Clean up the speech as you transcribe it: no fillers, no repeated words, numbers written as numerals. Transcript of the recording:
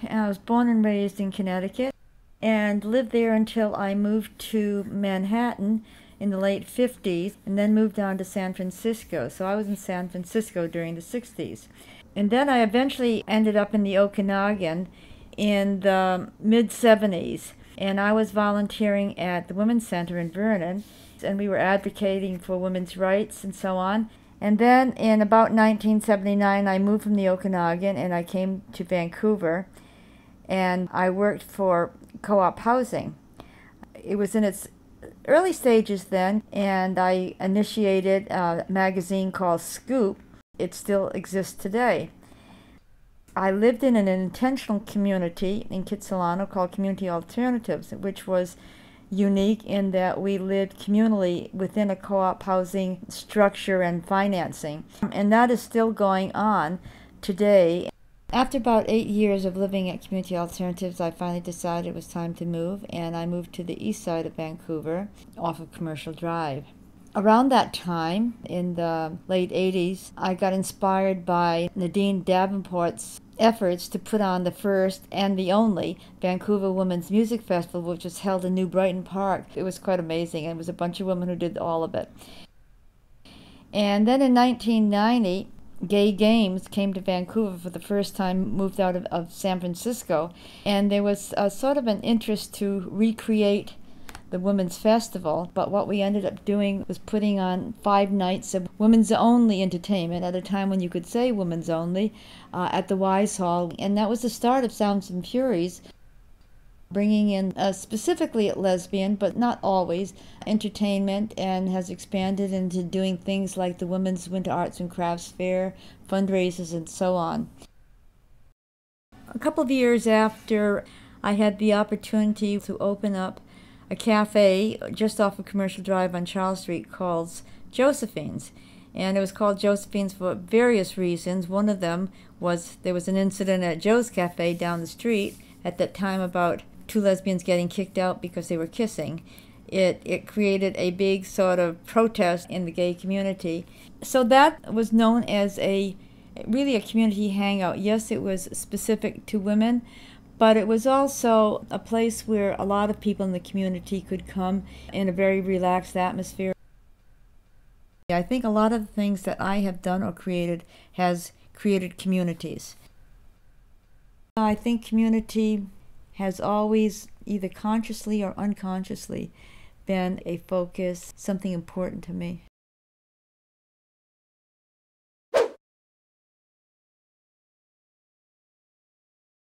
and I was born and raised in Connecticut and lived there until I moved to Manhattan in the late 50s and then moved on to San Francisco. So I was in San Francisco during the 60s. And then I eventually ended up in the Okanagan in the mid-70s. And I was volunteering at the Women's Center in Vernon, and we were advocating for women's rights and so on. And then in about 1979, I moved from the Okanagan and I came to Vancouver, and I worked for co-op housing. It was in its early stages then, and I initiated a magazine called Scoop. It still exists today. I lived in an intentional community in Kitsilano called Community Alternatives, which was unique in that we lived communally within a co-op housing structure and financing. And that is still going on today. After about 8 years of living at Community Alternatives, I finally decided it was time to move, and I moved to the east side of Vancouver off of Commercial Drive. Around that time, in the late 80s, I got inspired by Nadine Davenport's efforts to put on the first and the only Vancouver Women's Music Festival, which was held in New Brighton Park. It was quite amazing, and it was a bunch of women who did all of it. And then in 1990, Gay Games came to Vancouver for the first time, moved out of San Francisco, and there was sort of an interest to recreate the Women's Festival, but what we ended up doing was putting on 5 nights of women's only entertainment at a time when you could say women's only at the Wise Hall, and that was the start of Sounds and Furies, bringing in specifically lesbian, but not always, entertainment, and has expanded into doing things like the Women's Winter Arts and Crafts Fair, fundraisers, and so on. A couple of years after, I had the opportunity to open up a cafe just off of Commercial Drive on Charles Street called Josephine's. And it was called Josephine's for various reasons. One of them was there was an incident at Joe's Cafe down the street at that time about 2 lesbians getting kicked out because they were kissing. It created a big sort of protest in the gay community. So that was known as really a community hangout. Yes, it was specific to women, but it was also a place where a lot of people in the community could come in a very relaxed atmosphere. I think a lot of the things that I have done or created has created communities. I think community has always, either consciously or unconsciously, been a focus, something important to me.